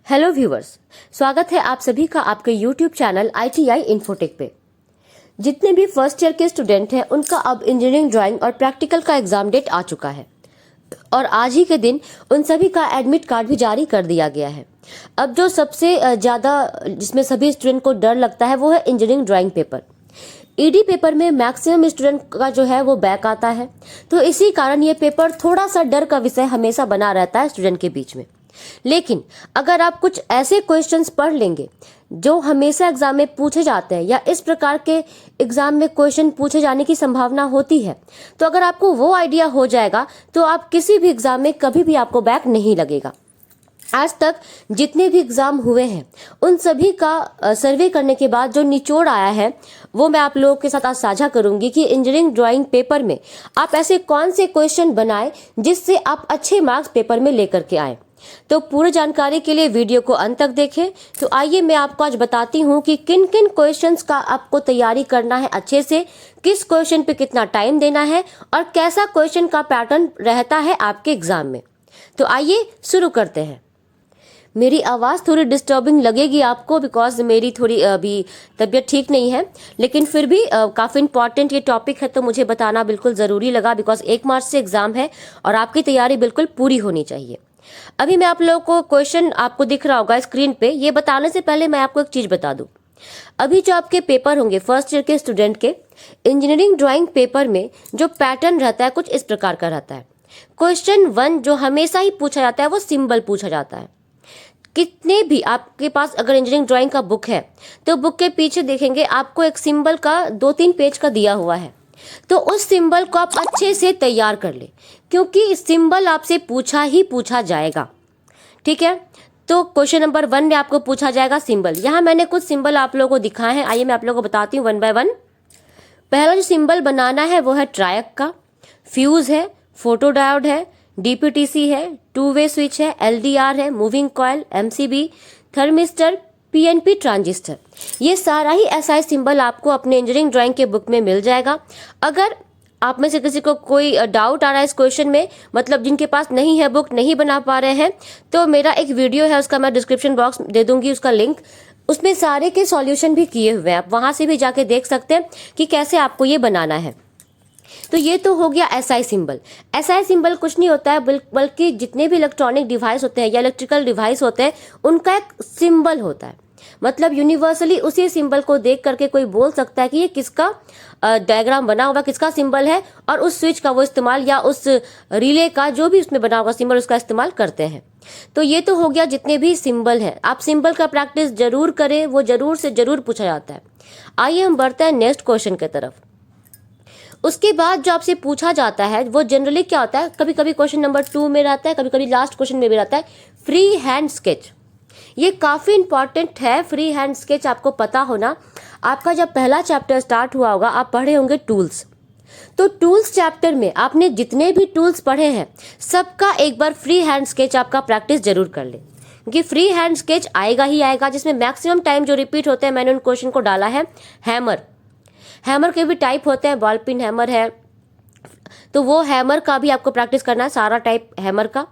Hello viewers, स्वागत है आप सभी का आपके यूट्यूब चैनल ITI इन्फोटेक पे। जितने भी फर्स्ट ईयर के स्टूडेंट हैं उनका अब इंजीनियरिंग ड्राइंग और प्रैक्टिकल का एग्जाम डेट आ चुका है और आज ही के दिन उन सभी का एडमिट कार्ड भी जारी कर दिया गया है। अब जो सबसे ज़्यादा जिसमें सभी स्टूडेंट को डर लगता है वो है engineering drawing paper. ED paper में मैक्सिमम स्टूडेंट का जो है वो बैक आता है, तो इसी कारण ये पेपर थोड़ा सा डर का विषय हमेशा बना रहता है स्टूडेंट के बीच में। लेकिन अगर आप कुछ ऐसे क्वेश्चंस पढ़ लेंगे जो हमेशा एग्जाम में पूछे जाते हैं या इस प्रकार के एग्जाम में क्वेश्चन पूछे जाने की संभावना होती है, तो अगर आपको वो आइडिया हो जाएगा तो आप किसी भी एग्जाम में कभी भी आपको बैक नहीं लगेगा। आज तक जितने भी एग्जाम हुए हैं उन सभी का सर्वे करने के बाद जो निचोड़ आया है वो मैं आप लोगों के साथ आज साझा करूंगी कि इंजीनियरिंग ड्राइंग पेपर में आप ऐसे कौन से क्वेश्चन बनाएं जिससे आप अच्छे मार्क्स पेपर में लेकर के आए। तो पूरी जानकारी के लिए वीडियो को अंत तक देखें। तो आइए मैं आपको आज बताती हूँ कि किन किन क्वेश्चंस का आपको तैयारी करना है अच्छे से, किस क्वेश्चन पे कितना टाइम देना है और कैसा क्वेश्चन का पैटर्न रहता है आपके एग्जाम में। तो आइए शुरू करते हैं। मेरी आवाज़ थोड़ी डिस्टर्बिंग लगेगी आपको बिकॉज मेरी थोड़ी अभी तबीयत ठीक नहीं है, लेकिन फिर भी काफ़ी इंपॉर्टेंट ये टॉपिक है तो मुझे बताना बिल्कुल ज़रूरी लगा बिकॉज 1 मार्च से एग्ज़ाम है और आपकी तैयारी बिल्कुल पूरी होनी चाहिए। अभी मैं आप लोगों को क्वेश्चन आपको दिख रहा होगा स्क्रीन पे, ये बताने से पहले मैं आपको एक चीज़ बता दूं। अभी जो आपके पेपर होंगे फर्स्ट ईयर के स्टूडेंट के इंजीनियरिंग ड्राइंग पेपर में जो पैटर्न रहता है कुछ इस प्रकार का रहता है। क्वेश्चन 1 जो हमेशा ही पूछा जाता है वो सिंबल पूछा जाता है। कितने भी आपके पास अगर इंजीनियरिंग ड्राइंग का बुक है तो बुक के पीछे देखेंगे आपको एक सिंबल का 2-3 पेज का दिया हुआ है, तो उस सिंबल को आप अच्छे से तैयार कर ले क्योंकि सिंबल आपसे पूछा ही पूछा जाएगा। ठीक है, तो क्वेश्चन नंबर 1 में आपको पूछा जाएगा सिंबल। यहाँ मैंने कुछ सिंबल आप लोगों को दिखाए हैं, आइए मैं आप लोगों को बताती हूँ 1 बाय 1। पहला जो सिंबल बनाना है वो है ट्रायक का, फ्यूज है, फोटो डायोड है, DPTC है, 2 वे स्विच है, LDR है, moving coil, MCB, thermistor, PNP transistor. ये सारा ही SI सिंबल आपको अपने इंजीनियरिंग ड्राइंग के बुक में मिल जाएगा। अगर आप में से किसी को कोई डाउट आ रहा है इस क्वेश्चन में, मतलब जिनके पास नहीं है बुक, नहीं बना पा रहे हैं, तो मेरा एक वीडियो है उसका मैं डिस्क्रिप्शन बॉक्स दे दूंगी उसका लिंक, उसमें सारे के सॉल्यूशन भी किए हुए हैं, आप वहां से भी जाके देख सकते हैं कि कैसे आपको ये बनाना है। तो ये तो हो गया SI सिंबल। SI सिंबल कुछ नहीं होता है बल्कि जितने भी इलेक्ट्रॉनिक डिवाइस होते हैं या इलेक्ट्रिकल डिवाइस होते हैं उनका एक सिंबल होता है। मतलब यूनिवर्सली उसी सिंबल को देख करके कोई बोल सकता है कि ये किसका डायग्राम बना हुआ, किसका सिंबल है, और उस स्विच का वो इस्तेमाल या उस रिले का जो भी उसमें बना होगा सिंबल उसका इस्तेमाल करते हैं। तो ये तो हो गया जितने भी सिंबल हैं। आप सिंबल का प्रैक्टिस जरूर करें, वो जरूर से जरूर पूछा जाता है। आइए हम बढ़ते हैं नेक्स्ट क्वेश्चन की तरफ। उसके बाद जो आपसे पूछा जाता है वो जनरली क्या होता है, कभी कभी क्वेश्चन नंबर 2 में रहता है, कभी कभी लास्ट क्वेश्चन में भी रहता है, फ्री हैंड स्केच। ये काफ़ी इंपॉर्टेंट है फ्री हैंड स्केच आपको पता होना। आपका जब पहला चैप्टर स्टार्ट हुआ होगा आप पढ़े होंगे टूल्स, तो टूल्स चैप्टर में आपने जितने भी टूल्स पढ़े हैं सबका एक बार फ्री हैंड स्केच आपका प्रैक्टिस जरूर कर ले, क्योंकि फ्री हैंड स्केच आएगा ही आएगा जिसमें मैक्सिमम टाइम जो रिपीट होते हैं मैंने उन क्वेश्चन को डाला है। हैमर के भी टाइप होते हैं, बॉल पिन हैमर है, तो वो हैमर का भी आपको प्रैक्टिस करना है, सारा टाइप हैमर का।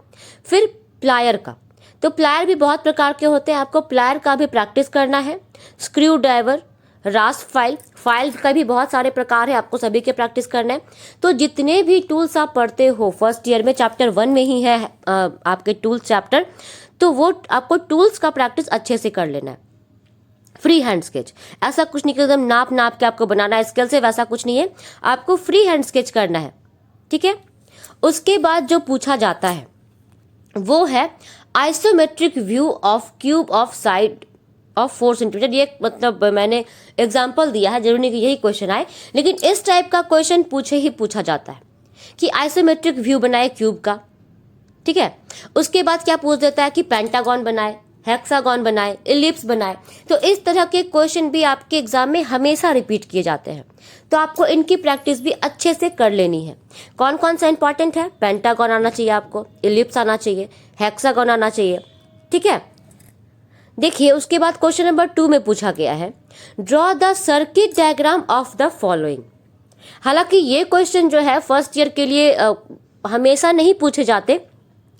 फिर प्लायर का, तो प्लायर भी बहुत प्रकार के होते हैं, आपको प्लायर का भी प्रैक्टिस करना है। स्क्रू ड्राइवर, रास्प फाइल का भी बहुत सारे प्रकार है, आपको सभी के प्रैक्टिस करना है। तो जितने भी टूल्स आप पढ़ते हो फर्स्ट ईयर में चैप्टर 1 में ही है आपके टूल्स चैप्टर, तो वो आपको टूल्स का प्रैक्टिस अच्छे से कर लेना है। फ्री हैंड स्केच ऐसा कुछ नहीं कि एकदम नाप के आपको बनाना है स्केल से, वैसा कुछ नहीं है, आपको फ्री हैंड स्केच करना है। ठीक है, उसके बाद जो पूछा जाता है वो है isometric view of cube of side of 4 centimetre. ये मतलब मैंने एग्जाम्पल दिया है, जरूरी नहीं कि यही क्वेश्चन आए, लेकिन इस टाइप का क्वेश्चन पूछा जाता है कि आइसोमेट्रिक व्यू बनाए क्यूब का। ठीक है, उसके बाद क्या पूछ देता है कि पेंटागन बनाए, हेक्सागन बनाए, इलिप्स बनाए। तो इस तरह के क्वेश्चन भी आपके एग्जाम में हमेशा रिपीट किए जाते हैं, तो आपको इनकी प्रैक्टिस भी अच्छे से कर लेनी है। कौन कौन सा इंपॉर्टेंट है, पेंटागन आना चाहिए आपको, इलिप्स आना चाहिए, हेक्सागन आना चाहिए। ठीक है, देखिए उसके बाद क्वेश्चन नंबर 2 में पूछा गया है draw the circuit diagram of the following. हालांकि ये क्वेश्चन जो है फर्स्ट ईयर के लिए हमेशा नहीं पूछे जाते,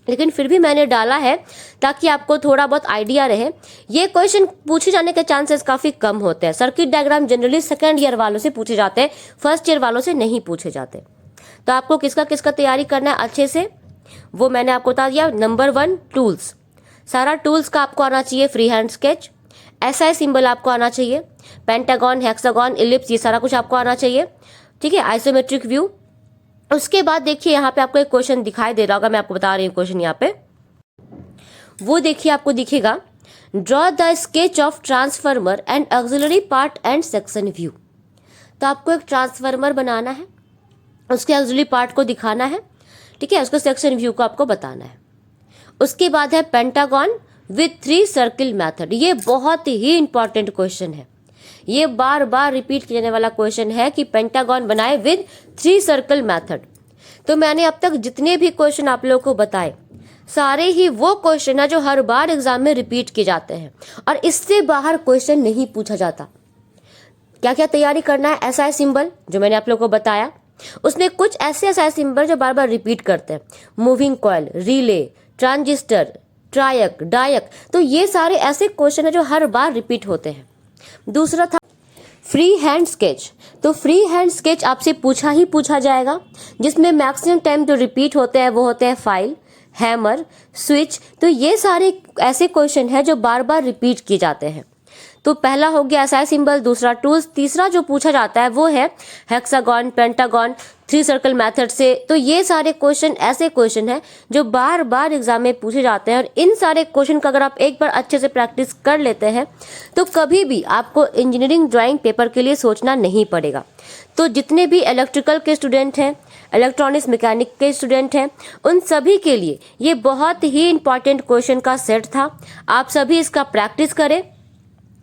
लेकिन फिर भी मैंने डाला है ताकि आपको थोड़ा बहुत आइडिया रहे। ये क्वेश्चन पूछे जाने के चांसेस काफ़ी कम होते हैं। Circuit diagram generally second year वालों से पूछे जाते हैं, फर्स्ट ईयर वालों से नहीं पूछे जाते। तो आपको किसका किसका तैयारी करना है अच्छे से, वो मैंने आपको बता दिया। नंबर 1 टूल्स, सारा टूल्स का आपको आना चाहिए। Free hand sketch, SI symbol आपको आना चाहिए, पेंटागन, हेक्सागन, इलिप्स, ये सारा कुछ आपको आना चाहिए, ठीक है। Isometric view. उसके बाद देखिए यहाँ पे आपको एक क्वेश्चन दिखाई दे रहा होगा, मैं आपको बता रही हूँ क्वेश्चन यहाँ पे, वो देखिए आपको दिखेगा, draw the sketch of transformer and auxiliary part and section view. तो आपको एक ट्रांसफार्मर बनाना है, उसके ऑक्सिलरी पार्ट को दिखाना है, ठीक है, उसको सेक्शन व्यू को आपको बताना है। उसके बाद है पेंटागन विथ 3 सर्किल मेथड। ये बहुत ही इंपॉर्टेंट क्वेश्चन है, ये बार बार रिपीट किए जाने वाला क्वेश्चन है कि पेंटागन बनाए विद 3 सर्कल मेथड। तो मैंने अब तक जितने भी क्वेश्चन आप लोगों को बताए सारे ही वो क्वेश्चन है जो हर बार एग्जाम में रिपीट किए जाते हैं और इससे बाहर क्वेश्चन नहीं पूछा जाता। क्या क्या तैयारी करना है, एसआई सिंबल जो मैंने आप लोगों को बताया, उसमें कुछ ऐसे एसआई सिंबल जो बार बार रिपीट करते हैं, moving coil, relay, transistor, triac, diac, तो ये सारे ऐसे क्वेश्चन है जो हर बार रिपीट होते हैं। दूसरा था फ्री हैंड स्केच। तो फ्री हैंड स्केच आपसे पूछा ही पूछा जाएगा, जिसमें मैक्सिमम टाइम जो रिपीट होते हैं वो होते हैं फाइल, हैमर, स्विच। तो ये सारे ऐसे क्वेश्चन है जो बार बार रिपीट किए जाते हैं। तो पहला हो गया एसआई सिंबल, दूसरा टूल्स, तीसरा जो पूछा जाता है वो है हेक्सागन, पेंटागन, 3 सर्कल मेथड से। तो ये सारे क्वेश्चन ऐसे क्वेश्चन हैं जो बार बार एग्जाम में पूछे जाते हैं और इन सारे क्वेश्चन का अगर आप एक बार अच्छे से प्रैक्टिस कर लेते हैं तो कभी भी आपको इंजीनियरिंग ड्राइंग पेपर के लिए सोचना नहीं पड़ेगा। तो जितने भी इलेक्ट्रिकल के स्टूडेंट हैं, इलेक्ट्रॉनिक्स मैकेनिक के स्टूडेंट हैं, उन सभी के लिए ये बहुत ही इंपॉर्टेंट क्वेश्चन का सेट था। आप सभी इसका प्रैक्टिस करें,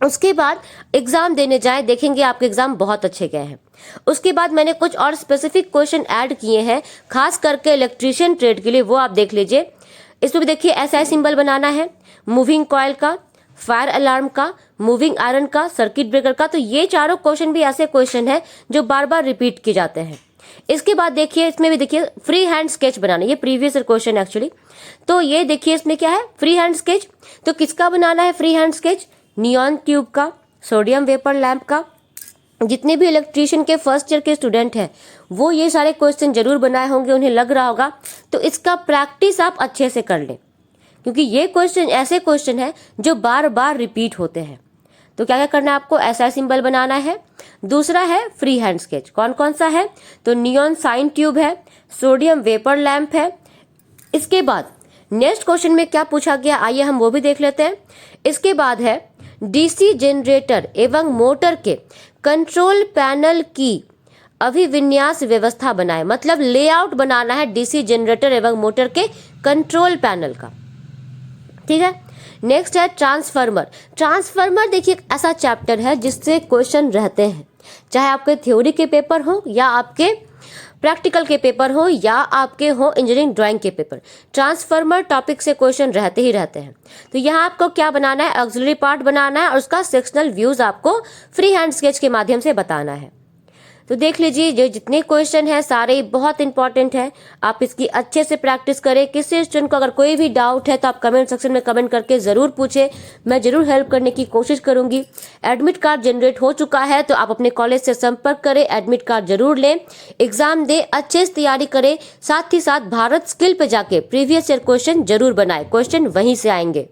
उसके बाद एग्जाम देने जाएं, देखेंगे आपके एग्जाम बहुत अच्छे गए हैं। उसके बाद मैंने कुछ और स्पेसिफिक क्वेश्चन ऐड किए हैं खास करके इलेक्ट्रीशियन ट्रेड के लिए, वो आप देख लीजिए। इसमें भी देखिए एसआई सिंबल बनाना है, मूविंग कॉइल का, फायर अलार्म का, मूविंग आयरन का, सर्किट ब्रेकर का। तो ये चारों क्वेश्चन भी ऐसे क्वेश्चन है जो बार बार रिपीट किए जाते हैं। इसके बाद देखिए इसमें भी देखिए फ्री हैंड स्केच बनाना, ये प्रीवियस क्वेश्चन एक्चुअली। तो ये देखिए इसमें क्या है, फ्री हैंड स्केच। तो किसका बनाना है free hand sketch, neon tube का, सोडियम वेपर लैंप का। जितने भी इलेक्ट्रीशियन के फर्स्ट ईयर के स्टूडेंट हैं वो ये सारे क्वेश्चन जरूर बनाए होंगे, उन्हें लग रहा होगा। तो इसका प्रैक्टिस आप अच्छे से कर लें, क्योंकि ये क्वेश्चन ऐसे क्वेश्चन है जो बार बार रिपीट होते हैं। तो क्या क्या करना है आपको, एसआई सिंबल बनाना है, दूसरा है फ्री हैंड स्केच। कौन कौन सा है, तो नियॉन साइन ट्यूब है, सोडियम वेपर लैंप है। इसके बाद नेक्स्ट क्वेश्चन में क्या पूछा गया, आइए हम वो भी देख लेते हैं। इसके बाद है डीसी जनरेटर एवं मोटर के कंट्रोल पैनल की अभिविन्यास व्यवस्था बनाए। मतलब लेआउट बनाना है डीसी जनरेटर एवं मोटर के कंट्रोल पैनल का, ठीक है। नेक्स्ट है ट्रांसफार्मर। ट्रांसफार्मर देखिए एक ऐसा चैप्टर है जिससे क्वेश्चन रहते हैं, चाहे आपके थ्योरी के पेपर हो या आपके प्रैक्टिकल के पेपर हो या आपके हो इंजीनियरिंग ड्राइंग के पेपर, ट्रांसफार्मर टॉपिक से क्वेश्चन रहते ही रहते हैं। तो यहाँ आपको क्या बनाना है, ऑक्सिलरी पार्ट बनाना है और उसका सेक्शनल व्यूज आपको फ्री हैंड स्केच के माध्यम से बताना है। तो देख लीजिए जो जितने क्वेश्चन हैं सारे बहुत इंपॉर्टेंट है, आप इसकी अच्छे से प्रैक्टिस करें। किसी स्टूडेंट को अगर कोई भी डाउट है तो आप कमेंट सेक्शन में कमेंट करके ज़रूर पूछें, मैं ज़रूर हेल्प करने की कोशिश करूंगी। एडमिट कार्ड जनरेट हो चुका है तो आप अपने कॉलेज से संपर्क करें, एडमिट कार्ड जरूर लें, एग्जाम दें, अच्छे से तैयारी करें। साथ ही साथ भारत स्किल पे जाके प्रीवियस ईयर क्वेश्चन जरूर बनाए, क्वेश्चन वहीं से आएंगे।